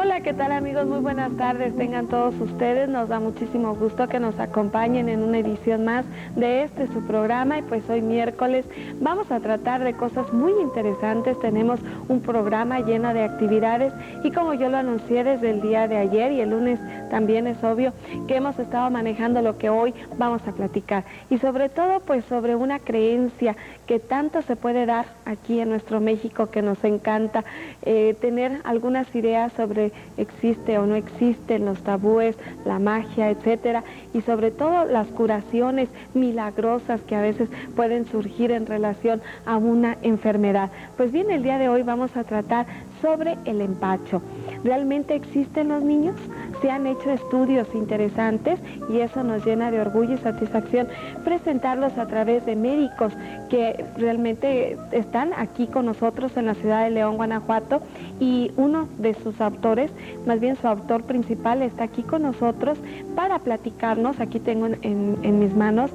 Hola, ¿qué tal amigos? Muy buenas tardes, tengan todos ustedes. Nos da muchísimo gusto que nos acompañen en una edición más de su programa. Y pues hoy miércoles vamos a tratar de cosas muy interesantes. Tenemos un programa lleno de actividades y como yo lo anuncié desde el día de ayer y el lunes también es obvio que hemos estado manejando lo que hoy vamos a platicar. Y sobre todo pues sobre una creencia que tanto se puede dar aquí en nuestro México, que nos encanta tener algunas ideas sobre existe o no existen los tabúes, la magia, etcétera, y sobre todo las curaciones milagrosas que a veces pueden surgir en relación a una enfermedad. Pues bien, el día de hoy vamos a tratar sobre el empacho. ¿Realmente existen los niños? Se han hecho estudios interesantes y eso nos llena de orgullo y satisfacción presentarlos a través de médicos que realmente están aquí con nosotros en la ciudad de León, Guanajuato, y uno de sus autores, más bien su autor principal, está aquí con nosotros para platicarnos. Aquí tengo en mis manos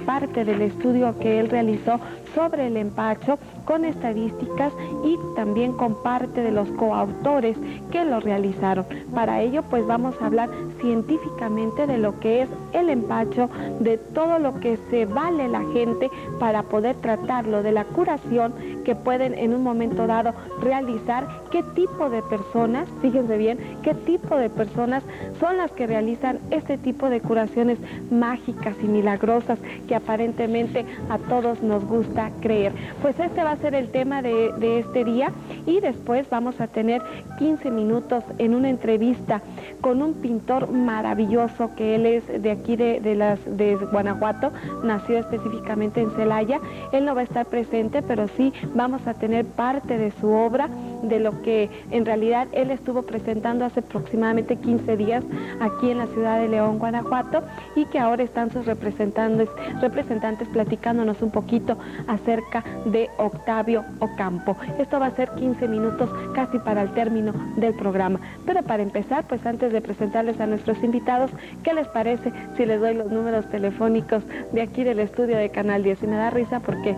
parte del estudio que él realizó sobre el empacho con estadísticas y también con parte de los coautores que lo realizaron. Para ello pues vamos a hablar científicamente de lo que es el empacho, de todo lo que se vale la gente para poder tratarlo, de la curación que pueden en un momento dado realizar, qué tipo de personas, fíjense bien, qué tipo de personas son las que realizan este tipo de curaciones mágicas y milagrosas que aparentemente a todos nos gusta creer. Pues este va a ser el tema de este día y después vamos a tener 15 minutos en una entrevista con un pintor maravilloso que él es de aquí de Guanajuato, nació específicamente en Celaya. Él no va a estar presente, pero sí vamos a tener parte de su obra, de lo que en realidad él estuvo presentando hace aproximadamente 15 días aquí en la ciudad de León, Guanajuato, y que ahora están sus representantes platicándonos un poquito acerca de Octavio Ocampo. Esto va a ser 15 minutos casi para el término del programa. Pero para empezar, pues antes de presentarles a nuestros invitados, ¿qué les parece si les doy los números telefónicos de aquí del estudio de Canal 10? Y me da risa porque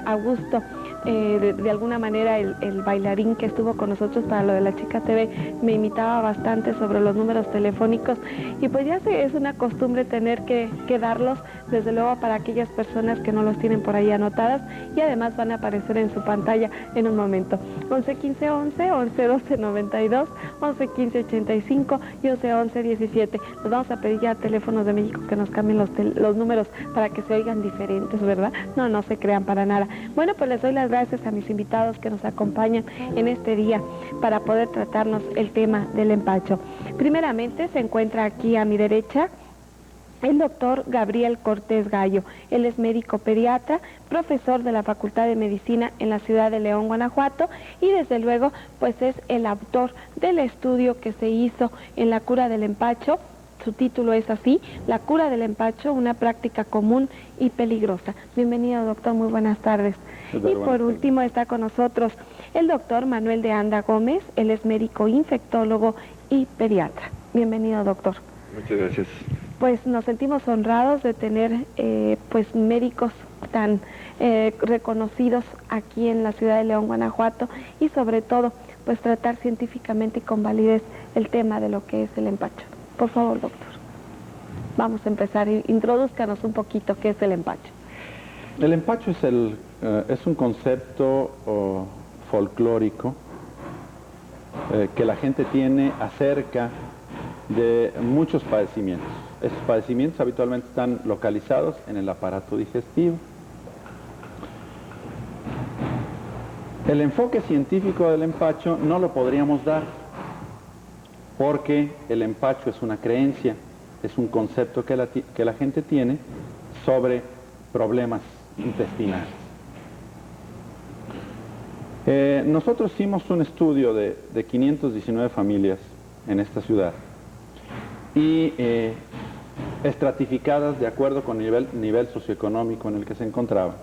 Augusto, de alguna manera el bailarín que estuvo con nosotros para lo de la Chica TV, me imitaba bastante sobre los números telefónicos y pues ya es una costumbre tener que darlos, desde luego para aquellas personas que no los tienen por ahí anotadas, y además van a aparecer en su pantalla en un momento. 11 15 11, 11 12 92, 11 15 85 y 11 11 17. Les vamos a pedir ya a Teléfonos de México que nos cambien los números para que se oigan diferentes, ¿verdad? No se crean para nada. Bueno, pues les doy las gracias a mis invitados que nos acompañan en este día para poder tratarnos el tema del empacho. Primeramente se encuentra aquí a mi derecha el doctor Gabriel Cortés Gallo. Él es médico pediatra, profesor de la Facultad de Medicina en la ciudad de León, Guanajuato, y desde luego pues es el autor del estudio que se hizo en la cura del empacho. Su título es así: La cura del empacho, una práctica común y peligrosa. Bienvenido, doctor, muy buenas tardes. Y por último está con nosotros el doctor Manuel de Anda Gómez. Él es médico infectólogo y pediatra. Bienvenido, doctor. Muchas gracias. Pues nos sentimos honrados de tener pues médicos tan reconocidos aquí en la ciudad de León, Guanajuato, y sobre todo pues tratar científicamente y con validez el tema de lo que es el empacho. Por favor, doctor, vamos a empezar. Introdúzcanos un poquito qué es el empacho. El empacho es un concepto folclórico que la gente tiene acerca de muchos padecimientos. Estos padecimientos habitualmente están localizados en el aparato digestivo. El enfoque científico del empacho no lo podríamos dar, porque el empacho es una creencia, es un concepto que la gente tiene sobre problemas intestinales. Nosotros hicimos un estudio de 519 familias en esta ciudad y estratificadas de acuerdo con el nivel socioeconómico en el que se encontraban.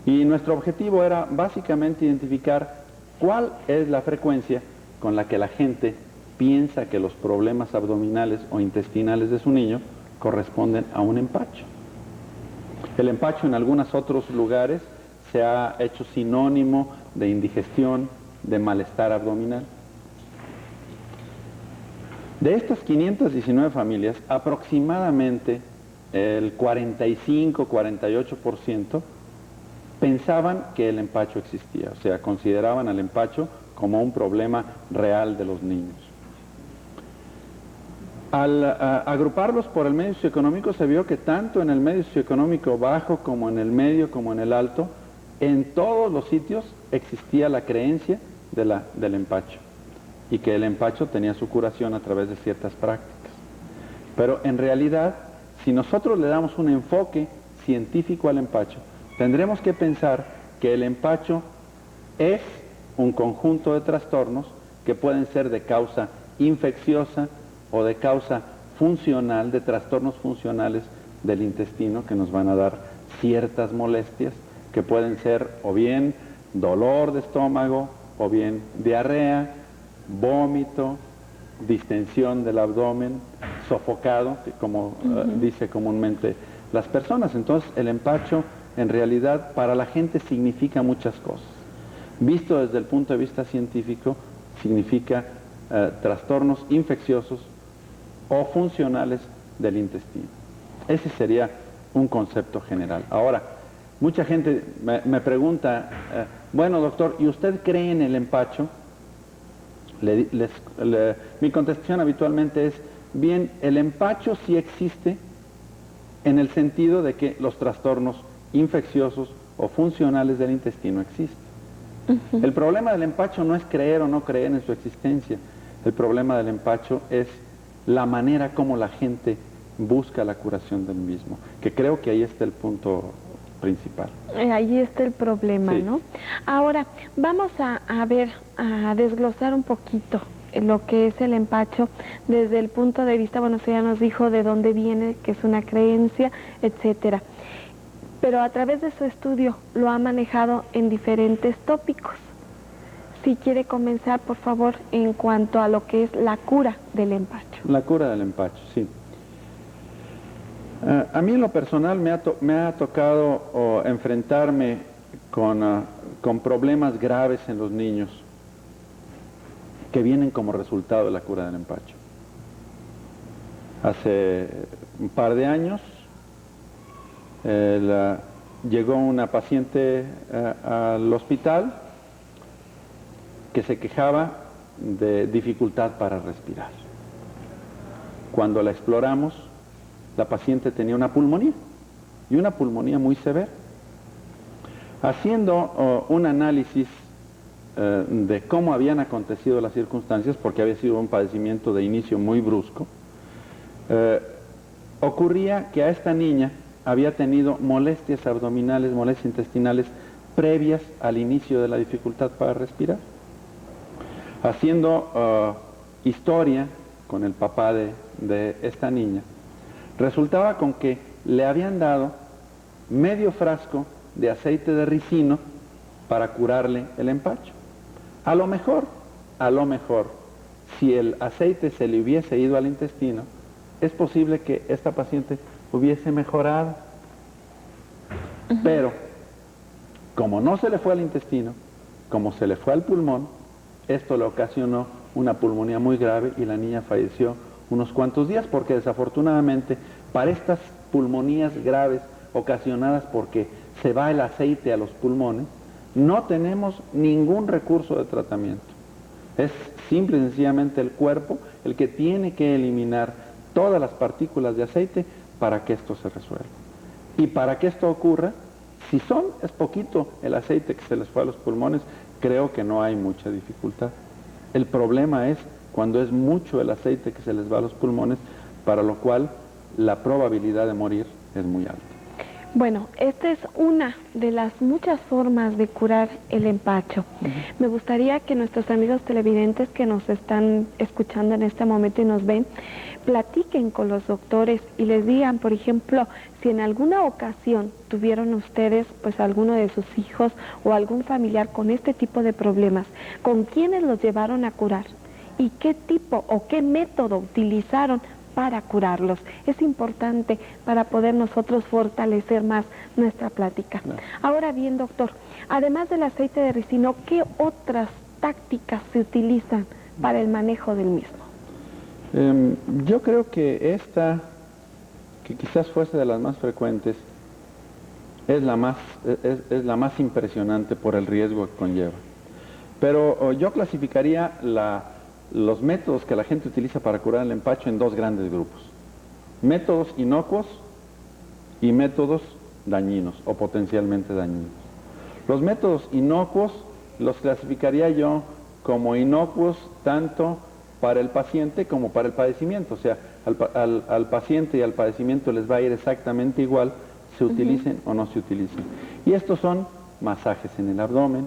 Y nuestro objetivo era básicamente identificar cuál es la frecuencia con la que la gente piensa que los problemas abdominales o intestinales de su niño corresponden a un empacho. El empacho en algunos otros lugares se ha hecho sinónimo de indigestión, de malestar abdominal. De estas 519 familias, aproximadamente el 45-48% pensaban que el empacho existía, o sea, consideraban al empacho como un problema real de los niños. Al agruparlos por el medio socioeconómico se vio que tanto en el medio socioeconómico bajo como en el medio como en el alto, en todos los sitios existía la creencia del empacho y que el empacho tenía su curación a través de ciertas prácticas. Pero en realidad, si nosotros le damos un enfoque científico al empacho, tendremos que pensar que el empacho es un conjunto de trastornos que pueden ser de causa infecciosa o de causa funcional, de trastornos funcionales del intestino que nos van a dar ciertas molestias que pueden ser o bien dolor de estómago, o bien diarrea, vómito, distensión del abdomen, sofocado, que como dice comúnmente las personas. Entonces el empacho en realidad para la gente significa muchas cosas. Visto desde el punto de vista científico, significa trastornos infecciosos o funcionales del intestino. Ese sería un concepto general. Ahora, mucha gente me pregunta, bueno doctor, ¿y usted cree en el empacho? Mi contestación habitualmente es, bien, el empacho sí existe en el sentido de que los trastornos infecciosos o funcionales del intestino existen. El problema del empacho no es creer o no creer en su existencia. El problema del empacho es la manera como la gente busca la curación del mismo, que creo que ahí está el punto principal. Ahí está el problema, sí, ¿no? Ahora, vamos a desglosar un poquito lo que es el empacho desde el punto de vista, bueno, usted ya nos dijo de dónde viene, que es una creencia, etcétera. Pero a través de su estudio lo ha manejado en diferentes tópicos. Si quiere comenzar, por favor, en cuanto a lo que es la cura del empacho. La cura del empacho, sí. A mí en lo personal me ha tocado enfrentarme con problemas graves en los niños que vienen como resultado de la cura del empacho. Hace un par de años llegó una paciente al hospital que se quejaba de dificultad para respirar. Cuando la exploramos, la paciente tenía una pulmonía, y una pulmonía muy severa. Haciendo un análisis de cómo habían acontecido las circunstancias, porque había sido un padecimiento de inicio muy brusco, ocurría que a esta niña había tenido molestias abdominales, molestias intestinales previas al inicio de la dificultad para respirar. Haciendo historia con el papá de esta niña, resultaba con que le habían dado medio frasco de aceite de ricino para curarle el empacho. A lo mejor, si el aceite se le hubiese ido al intestino, es posible que esta paciente hubiese mejorado. Pero, como no se le fue al intestino, como se le fue al pulmón, esto le ocasionó una pulmonía muy grave y la niña falleció unos cuantos días, porque desafortunadamente para estas pulmonías graves ocasionadas porque se va el aceite a los pulmones, no tenemos ningún recurso de tratamiento. Es simple y sencillamente el cuerpo el que tiene que eliminar todas las partículas de aceite para que esto se resuelva. Y para que esto ocurra, si es poquito el aceite que se les fue a los pulmones, creo que no hay mucha dificultad. El problema es cuando es mucho el aceite que se les va a los pulmones, para lo cual la probabilidad de morir es muy alta. Bueno, esta es una de las muchas formas de curar el empacho. Me gustaría que nuestros amigos televidentes que nos están escuchando en este momento y nos ven, platiquen con los doctores y les digan, por ejemplo, si en alguna ocasión tuvieron ustedes, pues alguno de sus hijos o algún familiar con este tipo de problemas, ¿con quiénes los llevaron a curar? ¿Y qué tipo o qué método utilizaron para curarlos. Es importante para poder nosotros fortalecer más nuestra plática. Claro. Ahora bien, doctor, además del aceite de ricino, ¿qué otras tácticas se utilizan para el manejo del mismo? Yo creo que esta, que quizás fuese de las más frecuentes, es la más impresionante por el riesgo que conlleva. Pero yo clasificaría los métodos que la gente utiliza para curar el empacho en dos grandes grupos: métodos inocuos y métodos dañinos o potencialmente dañinos. Los métodos inocuos los clasificaría yo como inocuos tanto para el paciente como para el padecimiento. O sea, al paciente y al padecimiento les va a ir exactamente igual, se utilicen o no se utilicen. Y estos son masajes en el abdomen,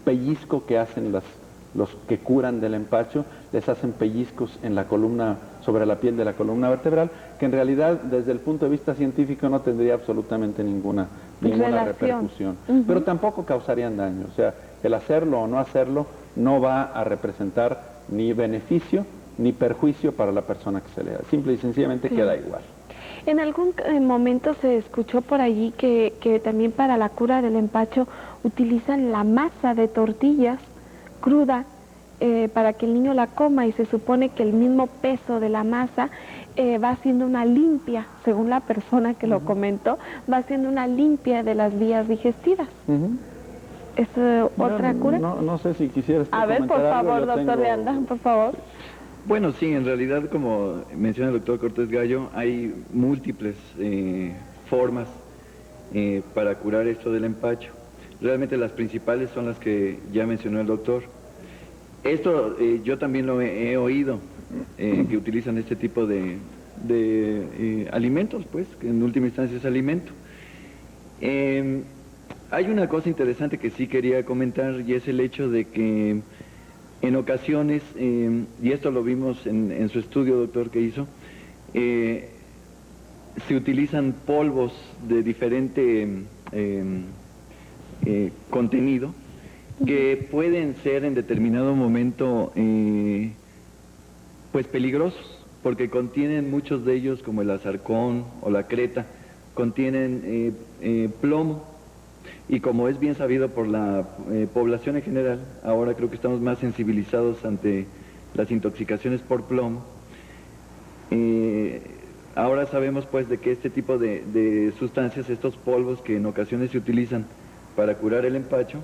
pellizco que hacen los que curan del empacho, les hacen pellizcos en la columna, sobre la piel de la columna vertebral, que en realidad desde el punto de vista científico no tendría absolutamente ninguna repercusión, pero tampoco causarían daño. O sea, el hacerlo o no hacerlo no va a representar ni beneficio ni perjuicio para la persona que se le da, simple y sencillamente queda igual. En algún momento se escuchó por allí que también para la cura del empacho utilizan la masa de tortillas cruda para que el niño la coma, y se supone que el mismo peso de la masa va haciendo una limpia, según la persona que lo comentó, va haciendo una limpia de las vías digestivas. ¿Es otra cura? No sé si quisieras A ver, por favor, doctor Leanda, por favor. Bueno, sí, en realidad, como menciona el doctor Cortés Gallo, hay múltiples formas para curar esto del empacho. Realmente las principales son las que ya mencionó el doctor. Esto yo también lo he oído, que utilizan este tipo de alimentos, pues, que en última instancia es alimento. Hay una cosa interesante que sí quería comentar, y es el hecho de que en ocasiones, y esto lo vimos en su estudio, doctor, que hizo, se utilizan polvos de diferente contenido que pueden ser en determinado momento pues peligrosos, porque contienen muchos de ellos, como el azarcón o la creta, contienen plomo. Y como es bien sabido por la población en general, ahora creo que estamos más sensibilizados ante las intoxicaciones por plomo. Ahora sabemos pues de que este tipo de sustancias, estos polvos que en ocasiones se utilizan para curar el empacho,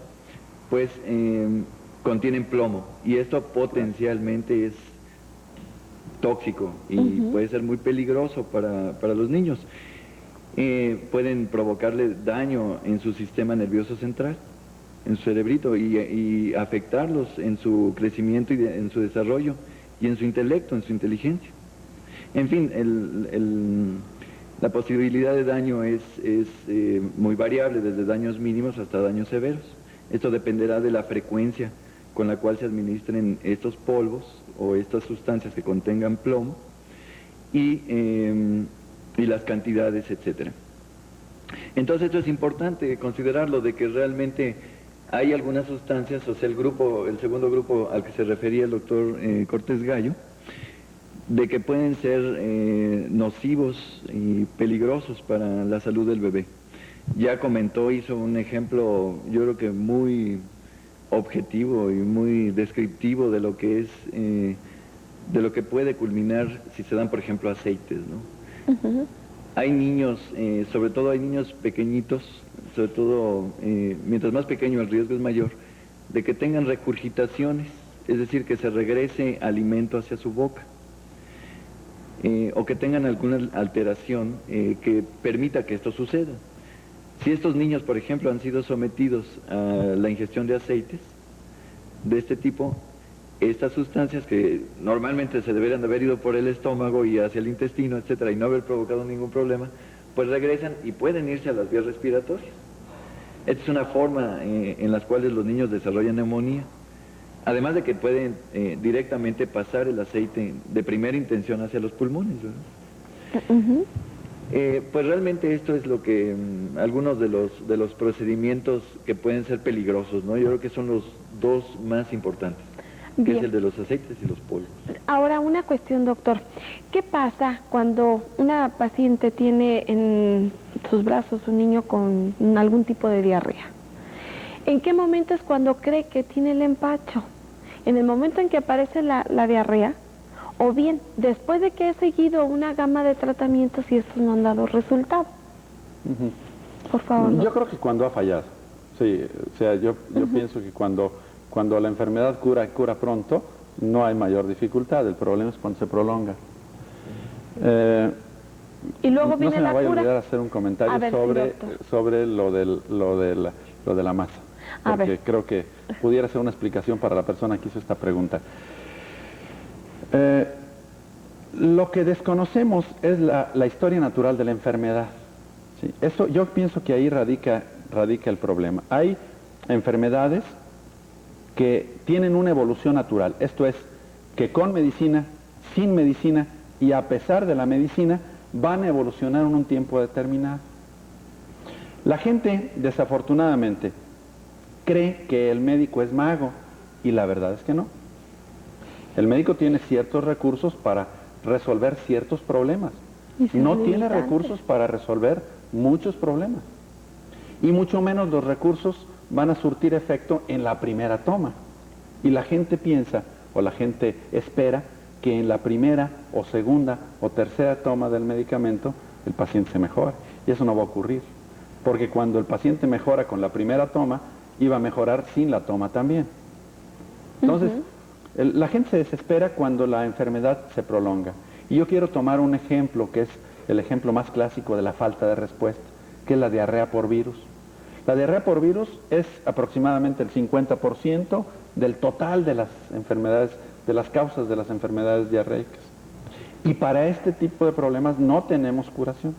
pues contienen plomo, y esto potencialmente es tóxico y puede ser muy peligroso para los niños. Pueden provocarle daño en su sistema nervioso central, en su cerebrito, y afectarlos en su crecimiento y en su desarrollo, y en su intelecto, en su inteligencia. En fin, la posibilidad de daño es muy variable, desde daños mínimos hasta daños severos. Esto dependerá de la frecuencia con la cual se administren estos polvos o estas sustancias que contengan plomo, y las cantidades, etcétera. Entonces esto es importante considerarlo, de que realmente hay algunas sustancias, o sea, el segundo grupo al que se refería el doctor Cortés Gallo, de que pueden ser nocivos y peligrosos para la salud del bebé. Ya comentó, hizo un ejemplo, yo creo que muy objetivo y muy descriptivo de lo que es, de lo que puede culminar si se dan, por ejemplo, aceites, ¿no? Hay niños, sobre todo hay niños pequeñitos, sobre todo mientras más pequeño el riesgo es mayor, de que tengan regurgitaciones, es decir, que se regrese alimento hacia su boca, o que tengan alguna alteración que permita que esto suceda. Si estos niños, por ejemplo, han sido sometidos a la ingestión de aceites de este tipo, estas sustancias que normalmente se deberían de haber ido por el estómago y hacia el intestino, etcétera, y no haber provocado ningún problema, pues regresan y pueden irse a las vías respiratorias. Esta es una forma en las cuales los niños desarrollan neumonía, además de que pueden directamente pasar el aceite de primera intención hacia los pulmones, ¿verdad? Pues realmente esto es lo que algunos de los procedimientos que pueden ser peligrosos, ¿no? Yo creo que son los dos más importantes. que Bien. es el de los aceites y los polvos. Ahora, una cuestión, doctor. ¿Qué pasa cuando una paciente tiene en sus brazos un niño con algún tipo de diarrea? ¿En qué momento es cuando cree que tiene el empacho? ¿En el momento en que aparece la diarrea? ¿O bien después de que he seguido una gama de tratamientos y estos no han dado resultado? Ujú. Por favor. Yo doctor. creo que cuando ha fallado. Sí, o sea, yo pienso que cuando la enfermedad cura pronto, no hay mayor dificultad. El problema es cuando se prolonga. Y luego No viene se me la vaya a cura. olvidar hacer un comentario A ver, sí, doctor. sobre lo de la masa. A Porque ver. creo que pudiera ser una explicación para la persona que hizo esta pregunta. Lo que desconocemos es la historia natural de la enfermedad. ¿Sí? Eso, yo pienso que ahí radica el problema. Hay enfermedades que tienen una evolución natural. Esto es, que con medicina, sin medicina y a pesar de la medicina, van a evolucionar en un tiempo determinado. La gente, desafortunadamente, cree que el médico es mago y la verdad es que no. El médico tiene ciertos recursos para resolver ciertos problemas. Y sus No tiene limitantes. recursos para resolver muchos problemas. Y mucho menos los recursos van a surtir efecto en la primera toma. Y la gente piensa, o la gente espera, que en la primera o segunda o tercera toma del medicamento el paciente se mejore. Y eso no va a ocurrir. Porque cuando el paciente mejora con la primera toma, iba a mejorar sin la toma también. Entonces, la gente se desespera cuando la enfermedad se prolonga. Y yo quiero tomar un ejemplo que es el ejemplo más clásico de la falta de respuesta, que es la diarrea por virus. La diarrea por virus es aproximadamente el 50% del total de las enfermedades, de las causas de las enfermedades diarreicas. Y para este tipo de problemas no tenemos curación.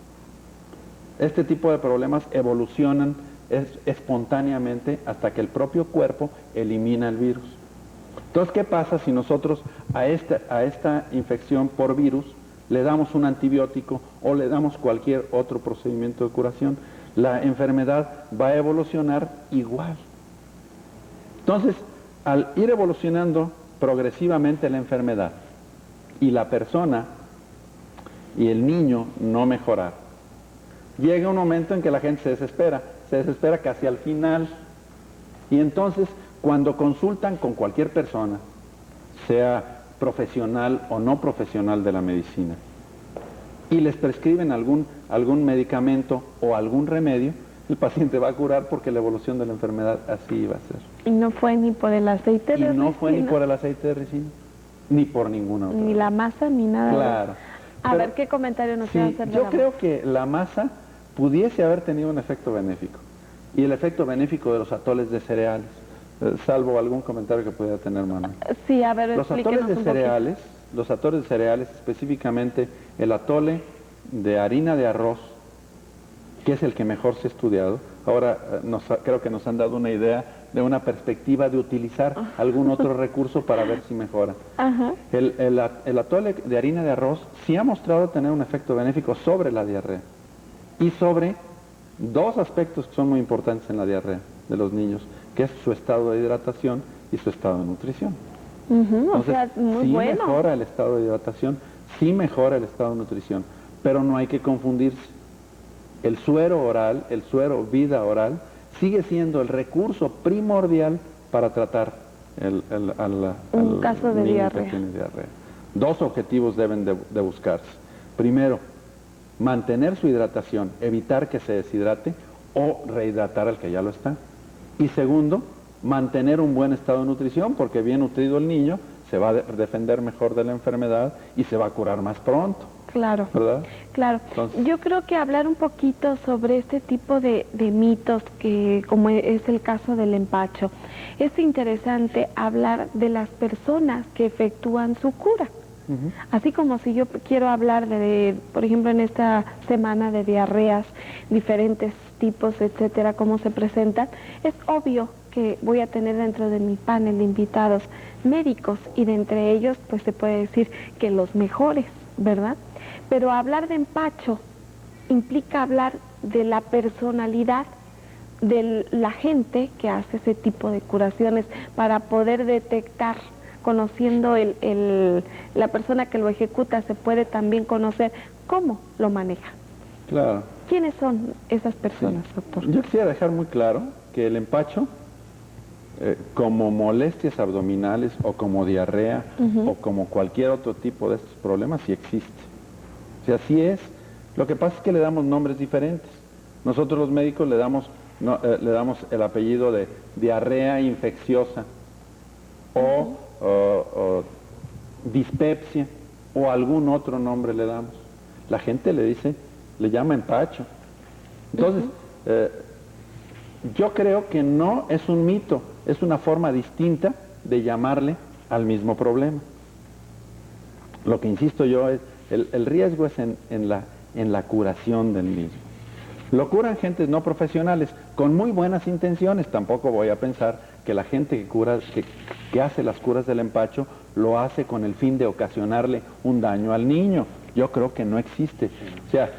Este tipo de problemas evolucionan espontáneamente hasta que el propio cuerpo elimina el virus. Entonces, ¿qué pasa si nosotros a esta infección por virus le damos un antibiótico o le damos cualquier otro procedimiento de curación? La enfermedad va a evolucionar igual. Entonces, al ir evolucionando progresivamente la enfermedad y la persona y el niño no mejorar, llega un momento en que la gente se desespera casi al final. Y entonces, cuando consultan con cualquier persona, sea profesional o no profesional de la medicina, y les prescriben algún medicamento o algún remedio, el paciente va a curar porque la evolución de la enfermedad así iba a ser. Y no fue ni por el aceite de Y no fue ni ricino, por el aceite de ricino, ni por ninguna otra. ni la masa, ni nada. de Claro. eso. A Pero, ver, ¿qué comentario nos sí, quiere hacer de yo la creo que la masa pudiese haber tenido un efecto benéfico. Y el efecto benéfico de los atoles de cereales, salvo algún comentario que pudiera tener Manuel. masa? Sí, a ver, Los atoles explíquenos de un poquito. cereales, los atoles de cereales, específicamente el atole de harina de arroz, que es el que mejor se ha estudiado. Ahora creo que nos han dado una idea de una perspectiva de utilizar algún otro recurso para ver si mejora. Ajá. El atole de harina de arroz sí ha mostrado tener un efecto benéfico sobre la diarrea y sobre dos aspectos que son muy importantes en la diarrea de los niños, que es su estado de hidratación y su estado de nutrición. Ujú, o Entonces, sea, muy sí bueno. mejora el estado de hidratación, sí mejora el estado de nutrición, pero no hay que confundirse. El suero oral, el suero vida oral, sigue siendo el recurso primordial para tratar Un caso de niño diarrea. que tiene diarrea. Dos objetivos deben de buscarse. Primero, mantener su hidratación, evitar que se deshidrate o rehidratar al que ya lo está. Y segundo, mantener un buen estado de nutrición, porque bien nutrido el niño se va a defender mejor de la enfermedad y se va a curar más pronto, Claro. ¿verdad? Claro, Entonces, yo creo que hablar un poquito sobre este tipo de mitos, que como es el caso del empacho, es interesante hablar de las personas que efectúan su cura. ujú. Así como si yo quiero hablar de, por ejemplo, en esta semana de diarreas, diferentes tipos, etcétera, cómo se presentan, es obvio que voy a tener dentro de mi panel de invitados médicos y de entre ellos, pues se puede decir que los mejores, ¿verdad? Pero hablar de empacho implica hablar de la personalidad de la gente que hace ese tipo de curaciones para poder detectar conociendo la persona que lo ejecuta, se puede también conocer cómo lo maneja. Claro. ¿Quiénes son esas personas, doctor? Yo quisiera dejar muy claro que el empacho, como molestias abdominales o como diarrea o como cualquier otro tipo de estos problemas, sí existe. O sea, sí es. Lo que pasa es que le damos nombres diferentes. Nosotros los médicos le damos el apellido de diarrea infecciosa o dispepsia o algún otro nombre le damos. La gente le llama empacho. Entonces, yo creo que no es un mito, es una forma distinta de llamarle al mismo problema. Lo que insisto yo es, el riesgo es en la curación del mismo. Lo curan gentes no profesionales, con muy buenas intenciones. Tampoco voy a pensar que la gente que hace las curas del empacho lo hace con el fin de ocasionarle un daño al niño. Yo creo que no existe. O sea,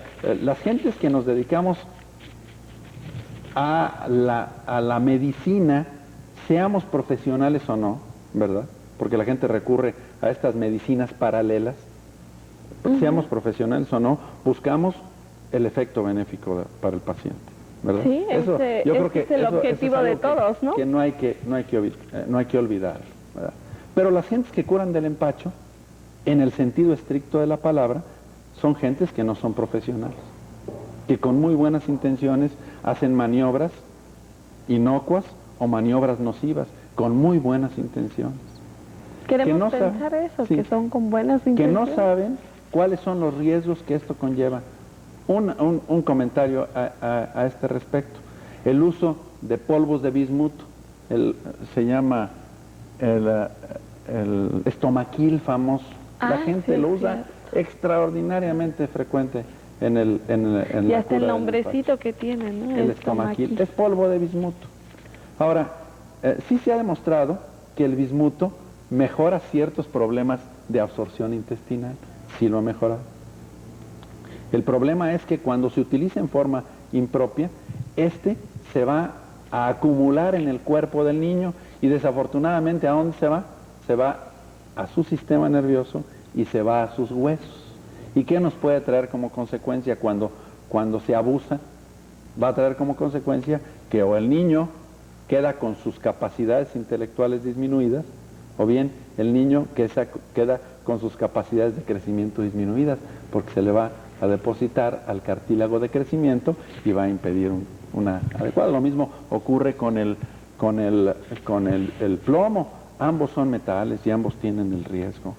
las gentes que nos dedicamos a la medicina, seamos profesionales o no, ¿verdad? Porque la gente recurre a estas medicinas paralelas, seamos profesionales o no, buscamos el efecto benéfico para el paciente, ¿verdad? Sí, yo creo que es el objetivo de todos, ¿no? Que no hay que olvidar, ¿verdad? Pero las gentes que curan del empacho, en el sentido estricto de la palabra, son gentes que no son profesionales, que con muy buenas intenciones hacen maniobras inocuas o maniobras nocivas, con muy buenas intenciones. Queremos pensar eso, sí, que son con buenas intenciones. Que no saben cuáles son los riesgos que esto conlleva. Un comentario a este respecto. El uso de polvos de bismuto, se llama el estomaquil famoso. La gente lo usa extraordinariamente frecuente en y hasta el nombrecito que tiene, ¿no? El estomaquil es polvo de bismuto. Ahora, sí se ha demostrado que el bismuto mejora ciertos problemas de absorción intestinal. Sí lo ha mejorado. El problema es que cuando se utiliza en forma impropia, se va a acumular en el cuerpo del niño y desafortunadamente ¿a dónde se va? Se va a su sistema nervioso y se va a sus huesos. ¿Y qué nos puede traer como consecuencia cuando se abusa? Va a traer como consecuencia que o el niño queda con sus capacidades intelectuales disminuidas, o bien el niño queda con sus capacidades de crecimiento disminuidas, porque se le va a depositar al cartílago de crecimiento y va a impedir una adecuada. Lo mismo ocurre con el plomo. Ambos son metales y ambos tienen el riesgo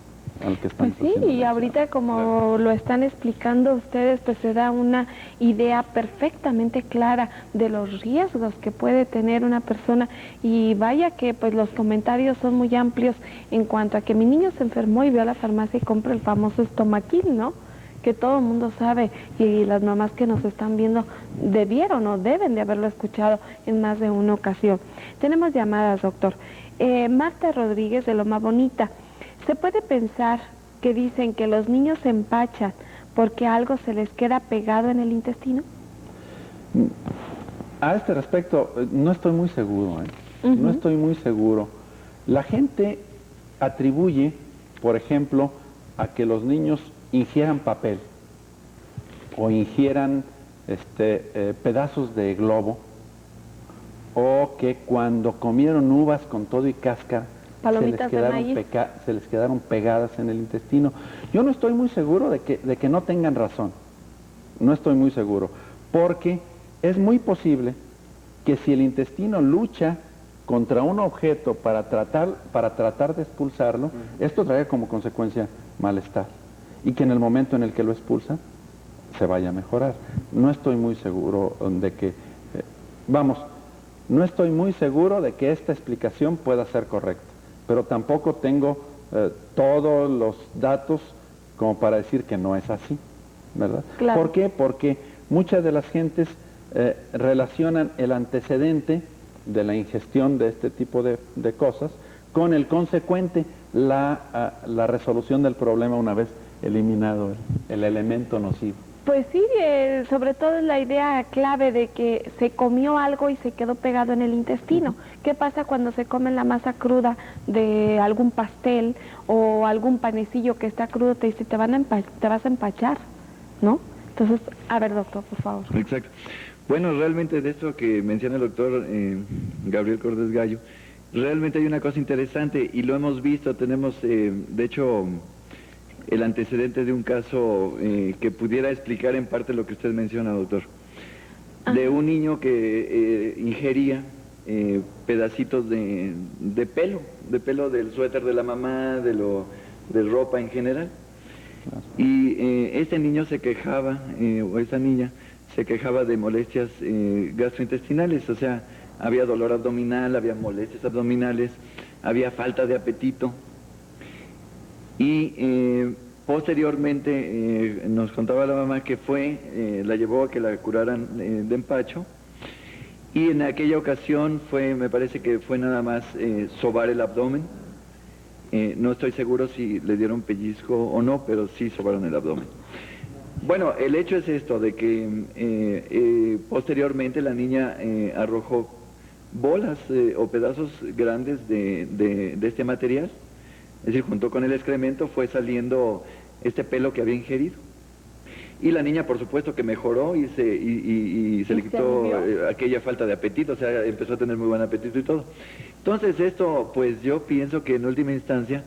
al que están. Pues sí, y ahorita como lo están explicando ustedes, pues se da una idea perfectamente clara de los riesgos que puede tener una persona, y vaya que pues los comentarios son muy amplios en cuanto a que mi niño se enfermó y ve a la farmacia y compra el famoso estomaquil, ¿no? Que todo el mundo sabe, y las mamás que nos están viendo debieron o deben de haberlo escuchado en más de una ocasión. Tenemos llamadas, doctor. Marta Rodríguez de Loma Bonita. ¿Se puede pensar que dicen que los niños se empachan porque algo se les queda pegado en el intestino? A este respecto, no estoy muy seguro, no estoy muy seguro. La gente atribuye, por ejemplo, a que los niños ingieran papel o ingieran pedazos de globo, o que cuando comieron uvas con todo y cáscara se les quedaron pegadas en el intestino. Yo no estoy muy seguro de que no tengan razón. No estoy muy seguro, porque es muy posible que si el intestino lucha contra un objeto para tratar de expulsarlo, esto trae como consecuencia malestar, y que en el momento en el que lo expulsa se vaya a mejorar. No estoy muy seguro de que, no estoy muy seguro de que esta explicación pueda ser correcta, pero tampoco tengo todos los datos como para decir que no es así, ¿verdad? Claro. ¿Por qué? Porque muchas de las gentes relacionan el antecedente de la ingestión de este tipo de cosas con el consecuente, la resolución del problema una vez eliminado el elemento nocivo. Pues sí, sobre todo es la idea clave de que se comió algo y se quedó pegado en el intestino. ¿Qué pasa cuando se come la masa cruda de algún pastel o algún panecillo que está crudo? Te dice, te vas a empachar, ¿no? Entonces, a ver, doctor, por favor. Exacto. Bueno, realmente de esto que menciona el doctor Gabriel Cordes Gallo, realmente hay una cosa interesante y lo hemos visto, tenemos, de hecho, el antecedente de un caso que pudiera explicar en parte lo que usted menciona, doctor. De un niño que ingería pedacitos de pelo del suéter de la mamá, de ropa en general. Y este niño se quejaba, o esa niña, se quejaba de molestias gastrointestinales, o sea, había dolor abdominal, había molestias abdominales, había falta de apetito. Y posteriormente nos contaba la mamá que la llevó a que la curaran de empacho, y en aquella ocasión me parece que fue nada más sobar el abdomen. No estoy seguro si le dieron pellizco o no, pero sí sobaron el abdomen. Bueno, el hecho es esto, de que posteriormente la niña arrojó bolas o pedazos grandes de este material, es decir, junto con el excremento fue saliendo este pelo que había ingerido. Y la niña, por supuesto, que mejoró y se le quitó aquella falta de apetito, o sea, empezó a tener muy buen apetito y todo. Entonces esto, pues yo pienso que en última instancia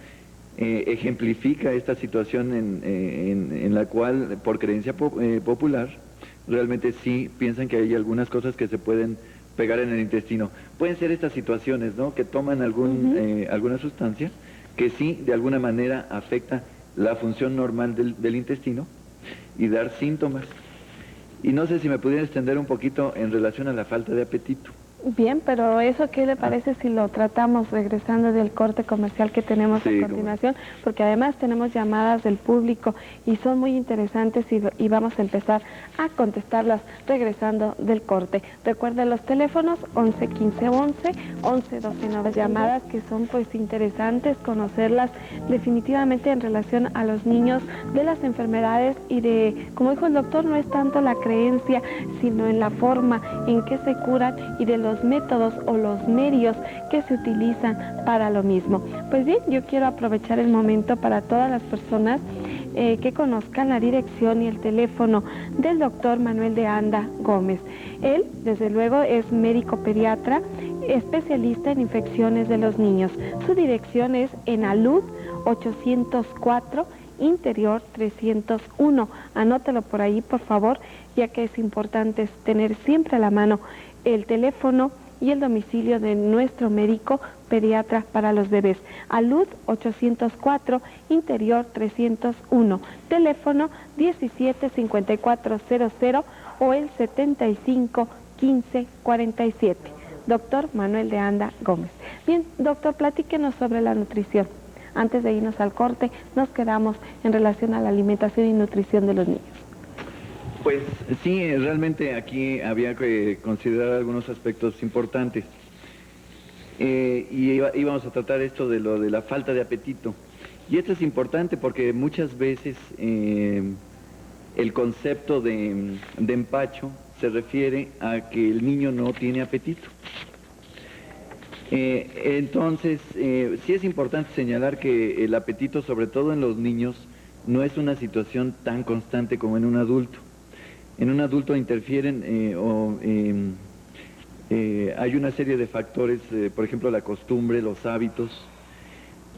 ejemplifica esta situación en la cual, por creencia popular, realmente sí piensan que hay algunas cosas que se pueden pegar en el intestino. Pueden ser estas situaciones, ¿no?, que toman alguna sustancia que sí, de alguna manera, afecta la función normal del intestino y dar síntomas. Y no sé si me pudiera extender un poquito en relación a la falta de apetito. Bien, pero ¿eso qué le parece si lo tratamos regresando del corte comercial que tenemos a continuación? Porque además tenemos llamadas del público y son muy interesantes y vamos a empezar a contestarlas regresando del corte. Recuerden los teléfonos 11 15 11, 11 12 9, llamadas que son pues interesantes conocerlas definitivamente en relación a los niños, de las enfermedades y de, como dijo el doctor, no es tanto la creencia, sino en la forma en que se curan y de los métodos o los medios que se utilizan para lo mismo. Pues bien, yo quiero aprovechar el momento para todas las personas que conozcan la dirección y el teléfono del doctor Manuel de Anda Gómez. Él, desde luego, es médico pediatra, especialista en infecciones de los niños. Su dirección es en Alud 804, Interior 301. Anótelo por ahí, por favor, ya que es importante tener siempre a la mano el teléfono y el domicilio de nuestro médico pediatra para los bebés. Alud 804, Interior 301, teléfono 175400 o el 751547. Doctor Manuel de Anda Gómez. Bien, doctor, platíquenos sobre la nutrición. Antes de irnos al corte, nos quedamos en relación a la alimentación y nutrición de los niños. Pues sí, realmente aquí había que considerar algunos aspectos importantes. Y íbamos a tratar esto de lo de la falta de apetito. Y esto es importante porque muchas veces el concepto de empacho se refiere a que el niño no tiene apetito. Entonces, sí es importante señalar que el apetito, sobre todo en los niños, no es una situación tan constante como en un adulto. En un adulto interfieren hay una serie de factores, por ejemplo la costumbre, los hábitos,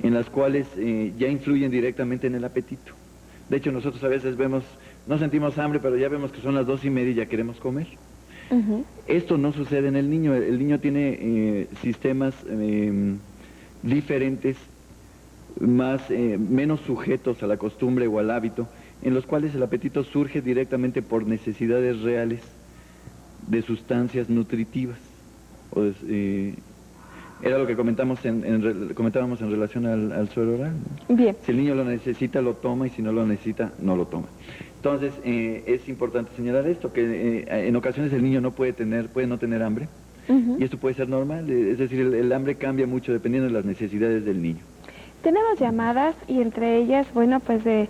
en las cuales ya influyen directamente en el apetito. De hecho, nosotros a veces no sentimos hambre, pero ya vemos que son las 2:30 y ya queremos comer. Esto no sucede en el niño. El niño tiene sistemas diferentes, menos sujetos a la costumbre o al hábito, en los cuales el apetito surge directamente por necesidades reales de sustancias nutritivas. Era lo que comentábamos en relación al suero oral, ¿no? Bien. Si el niño lo necesita, lo toma, y si no lo necesita, no lo toma. Entonces, es importante señalar esto, que en ocasiones el niño puede no tener hambre, y esto puede ser normal, es decir, el hambre cambia mucho dependiendo de las necesidades del niño. Tenemos llamadas y entre ellas, bueno, pues de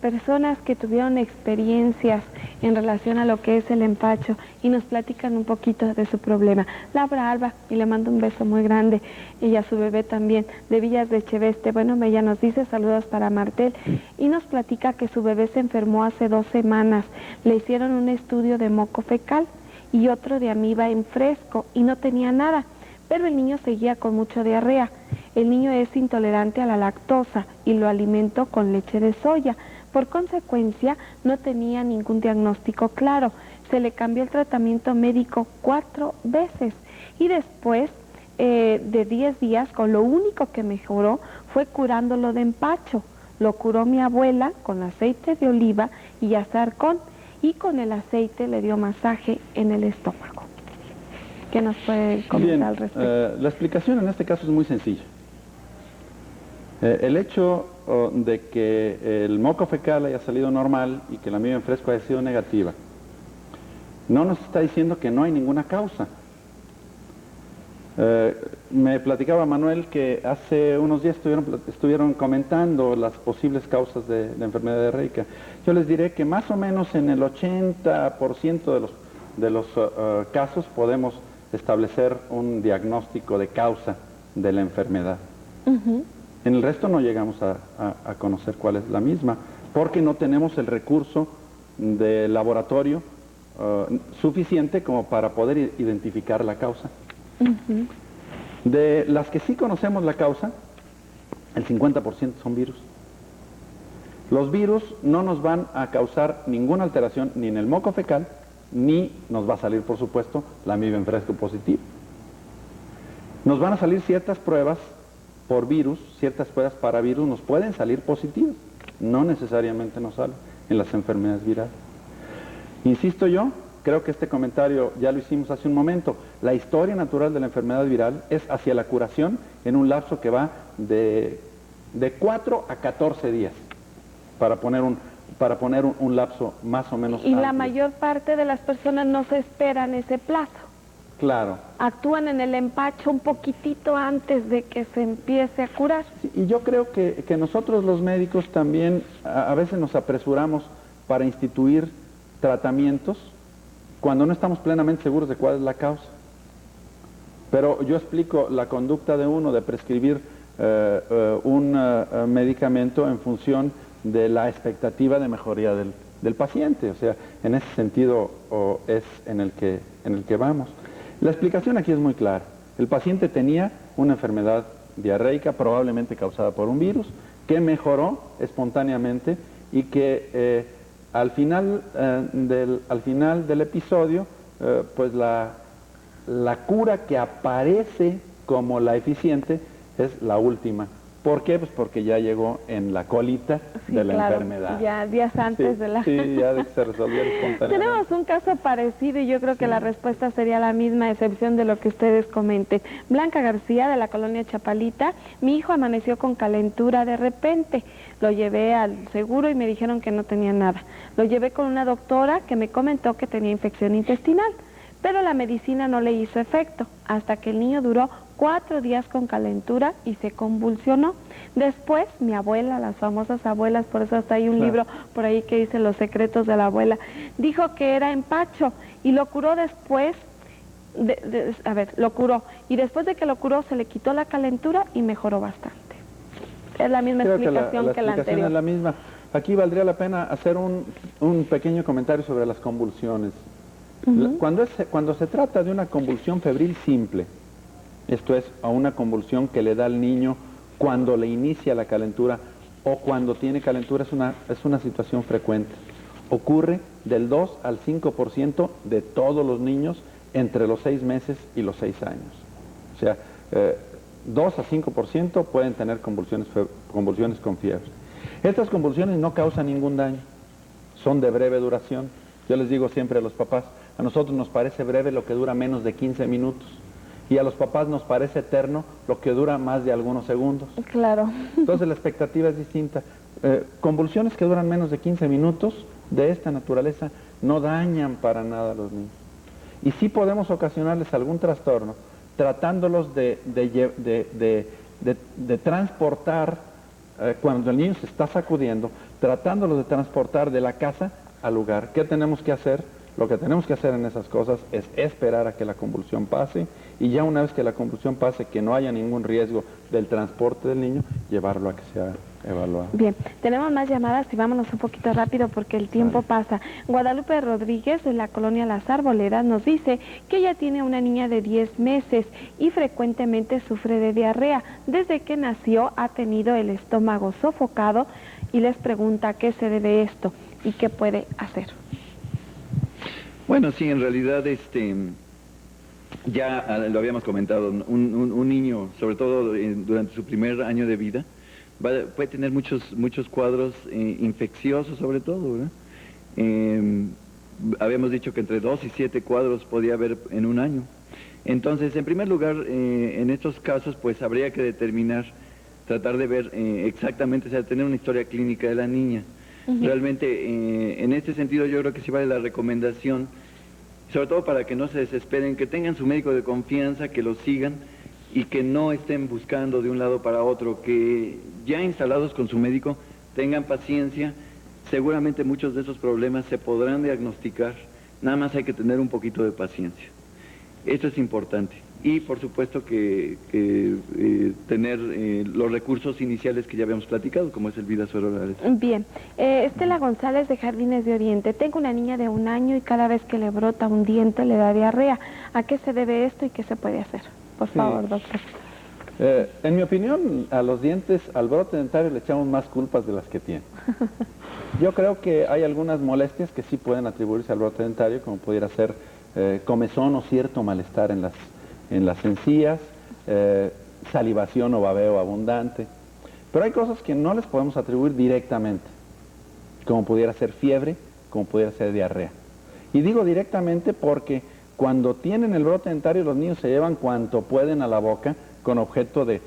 personas que tuvieron experiencias en relación a lo que es el empacho y nos platican un poquito de su problema. Laura Alba, y le mando un beso muy grande, ella a su bebé también, de Villas de Echeveste. Bueno, ella nos dice saludos para Martel y nos platica que su bebé se enfermó hace 2 semanas. Le hicieron un estudio de moco fecal y otro de amiba en fresco y no tenía nada, pero el niño seguía con mucha diarrea. El niño es intolerante a la lactosa y lo alimentó con leche de soya. Por consecuencia, no tenía ningún diagnóstico claro. Se le cambió el tratamiento médico 4 veces y después de 10 días, con lo único que mejoró fue curándolo de empacho. Lo curó mi abuela con aceite de oliva y azarcón y con el aceite le dio masaje en el estómago. ¿Qué nos puede comentar al respecto? La explicación en este caso es muy sencilla. El hecho de que el moco fecal haya salido normal y que la amiba en fresco haya sido negativa, no nos está diciendo que no hay ninguna causa. Me platicaba Manuel que hace unos días estuvieron comentando las posibles causas de la enfermedad diarreica. Yo les diré que más o menos en el 80% de los casos podemos establecer un diagnóstico de causa de la enfermedad. En el resto no llegamos a conocer cuál es la misma, porque no tenemos el recurso de laboratorio suficiente como para poder identificar la causa. De las que sí conocemos la causa, el 50% son virus. Los virus no nos van a causar ninguna alteración ni en el moco fecal, ni nos va a salir, por supuesto, la amiba en fresco positiva. Nos van a salir ciertas pruebas por virus, ciertas pruebas para virus nos pueden salir positivas, no necesariamente nos salen en las enfermedades virales. Insisto yo, creo que este comentario ya lo hicimos hace un momento, la historia natural de la enfermedad viral es hacia la curación en un lapso que va de 4 a 14 días, para poner un lapso más o menos Y amplio. la mayor parte de las personas no se esperan ese plazo. Claro. Actúan en el empacho un poquitito antes de que se empiece a curar. Sí, y yo creo que nosotros los médicos también a veces nos apresuramos para instituir tratamientos cuando no estamos plenamente seguros de cuál es la causa. Pero yo explico la conducta de uno de prescribir un medicamento en función de la expectativa de mejoría del paciente. O sea, en ese sentido es en el que vamos. La explicación aquí es muy clara. El paciente tenía una enfermedad diarreica probablemente causada por un virus que mejoró espontáneamente y que al final del episodio, pues la cura que aparece como la eficiente es la última. ¿Por qué? Pues porque ya llegó en la colita de la enfermedad. Ya días antes de la... Sí, ya de que se resolviera espontáneamente. Tenemos un caso parecido y yo creo que la respuesta sería la misma, a excepción de lo que ustedes comenten. Blanca García, de la colonia Chapalita: mi hijo amaneció con calentura de repente. Lo llevé al seguro y me dijeron que no tenía nada. Lo llevé con una doctora que me comentó que tenía infección intestinal, pero la medicina no le hizo efecto, hasta que el niño duró 4 días con calentura y se convulsionó. Después, mi abuela, las famosas abuelas, por eso hasta hay un libro por ahí que dice Los secretos de la abuela, dijo que era empacho y lo curó después, lo curó. Y después de que lo curó, se le quitó la calentura y mejoró bastante. Es la misma explicación que la anterior. Es la misma. Aquí valdría la pena hacer un pequeño comentario sobre las convulsiones. Cuando se trata de una convulsión febril simple, esto es, a una convulsión que le da al niño cuando le inicia la calentura o cuando tiene calentura, es una situación frecuente. Ocurre del 2 al 5% de todos los niños entre los 6 meses y los 6 años. O sea, 2 a 5% pueden tener convulsiones con fiebre. Estas convulsiones no causan ningún daño, son de breve duración. Yo les digo siempre a los papás, a nosotros nos parece breve lo que dura menos de 15 minutos. Y a los papás nos parece eterno lo que dura más de algunos segundos. Claro. Entonces la expectativa es distinta. Convulsiones que duran menos de 15 minutos de esta naturaleza no dañan para nada a los niños. Y sí podemos ocasionarles algún trastorno tratándolos de de transportar, cuando el niño se está sacudiendo, tratándolo de transportar de la casa al lugar. ¿Qué tenemos que hacer? Lo que tenemos que hacer en esas cosas es esperar a que la convulsión pase, y ya una vez que la convulsión pase, que no haya ningún riesgo del transporte del niño, llevarlo a que sea evaluado. Bien, tenemos más llamadas y vámonos un poquito rápido porque el tiempo pasa. Guadalupe Rodríguez, de la colonia Las Arboledas, nos dice que ella tiene una niña de 10 meses y frecuentemente sufre de diarrea. Desde que nació ha tenido el estómago sofocado y les pregunta a qué se debe esto y qué puede hacer. Bueno, sí, en realidad ya lo habíamos comentado, un niño, sobre todo durante su primer año de vida, puede tener muchos cuadros infecciosos sobre todo, ¿verdad? Habíamos dicho que entre 2 y 7 cuadros podía haber en un año. Entonces, en primer lugar, en estos casos, pues habría que determinar, tratar de ver exactamente, o sea, tener una historia clínica de la niña. Realmente, en este sentido, yo creo que sí vale la recomendación, sobre todo para que no se desesperen, que tengan su médico de confianza, que lo sigan y que no estén buscando de un lado para otro, que ya instalados con su médico tengan paciencia. Seguramente muchos de esos problemas se podrán diagnosticar, nada más hay que tener un poquito de paciencia. Esto es importante. Y por supuesto que tener los recursos iniciales que ya habíamos platicado, como es el Vida Suero Orales. Bien, Estela González, de Jardines de Oriente. Tengo una niña de 1 año y cada vez que le brota un diente le da diarrea. ¿A qué se debe esto y qué se puede hacer? Por favor, doctor. En mi opinión, a los dientes, al brote dentario le echamos más culpas de las que tiene. Yo creo que hay algunas molestias que sí pueden atribuirse al brote dentario, como pudiera ser comezón o cierto malestar en las encías, salivación o babeo abundante. Pero hay cosas que no les podemos atribuir directamente, como pudiera ser fiebre, como pudiera ser diarrea. Y digo directamente porque cuando tienen el brote dentario, los niños se llevan cuanto pueden a la boca con objeto de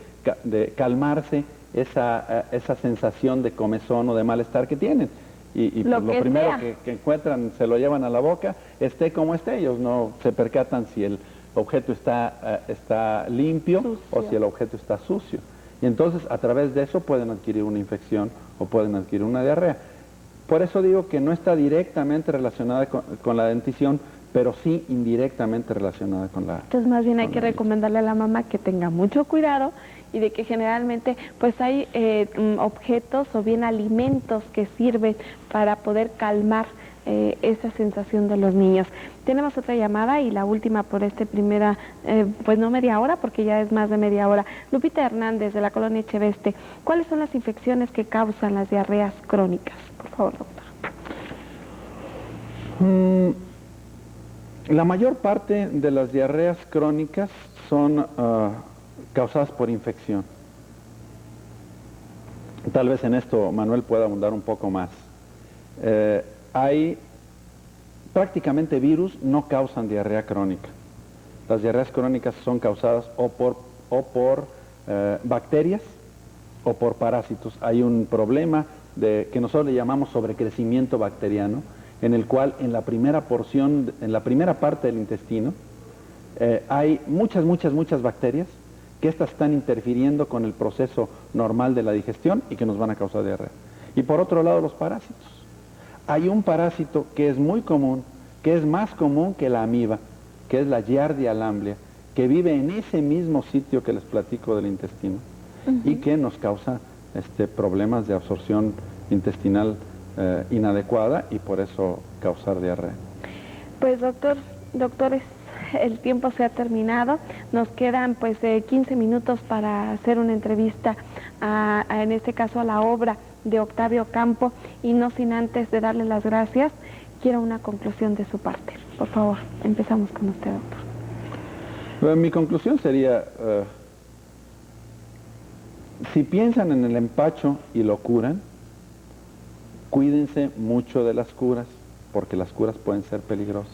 calmarse esa sensación de comezón o de malestar que tienen. Y pues lo primero que encuentran se lo llevan a la boca, esté como esté. Ellos no se percatan si el objeto está limpio o si el objeto está sucio. Y entonces a través de eso pueden adquirir una infección o pueden adquirir una diarrea. Por eso digo que no está directamente relacionada con la dentición, pero sí indirectamente relacionada con la... Entonces más bien hay que recomendarle a la mamá que tenga mucho cuidado y de que generalmente pues hay objetos o bien alimentos que sirven para poder calmar esa sensación de los niños. Tenemos otra llamada y la última por primera, pues no media hora, porque ya es más de media hora. Lupita Hernández, de la colonia Echeveste. ¿Cuáles son las infecciones que causan las diarreas crónicas? Por favor, doctor. La mayor parte de las diarreas crónicas son causadas por infección. Tal vez en esto Manuel pueda abundar un poco más. Hay prácticamente virus no causan diarrea crónica. Las diarreas crónicas son causadas o por bacterias o por parásitos. Hay un problema que nosotros le llamamos sobrecrecimiento bacteriano, en el cual en la primera parte del intestino hay muchas bacterias que estas están interfiriendo con el proceso normal de la digestión y que nos van a causar diarrea. Y por otro lado, los parásitos. Hay un parásito que es muy común, que es más común que la amiba, que es la Giardia lamblia, que vive en ese mismo sitio que les platico del intestino y que nos causa problemas de absorción intestinal inadecuada y por eso causar diarrea. Pues doctores, el tiempo se ha terminado. Nos quedan pues 15 minutos para hacer una entrevista en este caso a la obra de Octavio Campo, y no sin antes de darle las gracias, quiero una conclusión de su parte. Por favor, empezamos con usted, doctor. Bueno, mi conclusión sería, si piensan en el empacho y lo curan, cuídense mucho de las curas, porque las curas pueden ser peligrosas.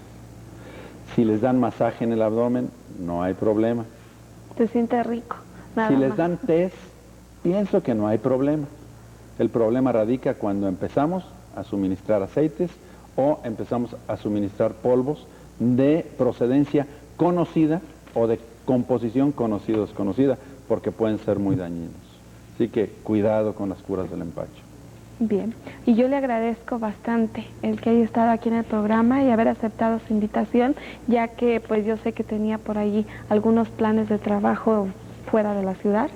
Si les dan masaje en el abdomen, no hay problema. Se siente rico. Si les dan test, pienso que no hay problema. El problema radica cuando empezamos a suministrar aceites o empezamos a suministrar polvos de procedencia conocida o de composición conocida o desconocida, porque pueden ser muy dañinos. Así que cuidado con las curas del empacho. Bien, y yo le agradezco bastante el que haya estado aquí en el programa y haber aceptado su invitación, ya que pues yo sé que tenía por allí algunos planes de trabajo fuera de la ciudad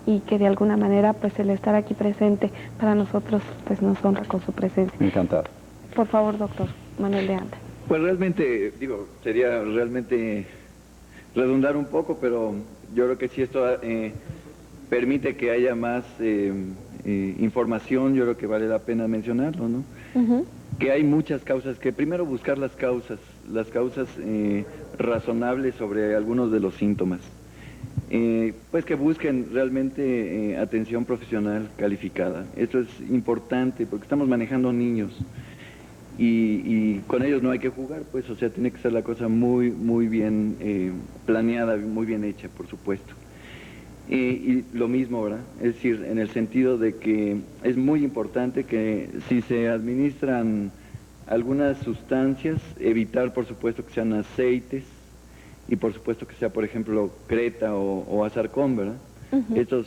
y que de alguna manera pues el estar aquí presente para nosotros pues nos honra con su presencia. Encantado. Por favor, doctor Manuel de Anda. Pues realmente, sería realmente redundar un poco, pero yo creo que si esto permite que haya más información, yo creo que vale la pena mencionarlo, ¿no? Que hay muchas causas, que primero buscar las causas razonables sobre algunos de los síntomas. Pues que busquen realmente atención profesional calificada. Esto es importante porque estamos manejando niños y con ellos no hay que jugar, pues, o sea, tiene que ser la cosa muy bien planeada, muy bien hecha, por supuesto. Y lo mismo, ¿verdad? Es decir, en el sentido de que es muy importante que si se administran algunas sustancias, evitar, por supuesto, que sean aceites y, por supuesto, que sea, por ejemplo, creta o azarcón, ¿verdad? Estas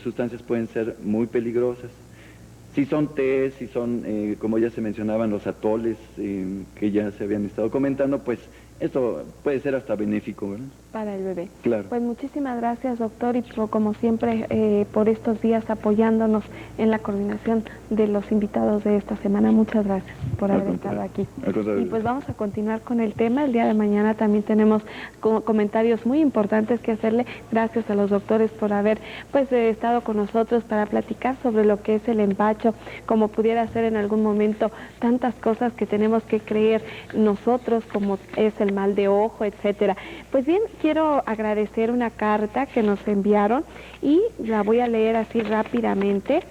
sustancias pueden ser muy peligrosas. Si son tés, si son, como ya se mencionaban, los atoles que ya se habían estado comentando, pues esto puede ser hasta benéfico, ¿verdad? Para el bebé. Claro. Pues muchísimas gracias, doctor, y como siempre por estos días apoyándonos en la coordinación de los invitados de esta semana. Muchas gracias por haber estado aquí. Y pues vamos a continuar con el tema. El día de mañana también tenemos comentarios muy importantes que hacerle. Gracias a los doctores por haber pues estado con nosotros para platicar sobre lo que es el empacho, como pudiera ser en algún momento tantas cosas que tenemos que creer nosotros, como es el mal de ojo, etcétera. Pues bien, quiero agradecer una carta que nos enviaron y la voy a leer así rápidamente.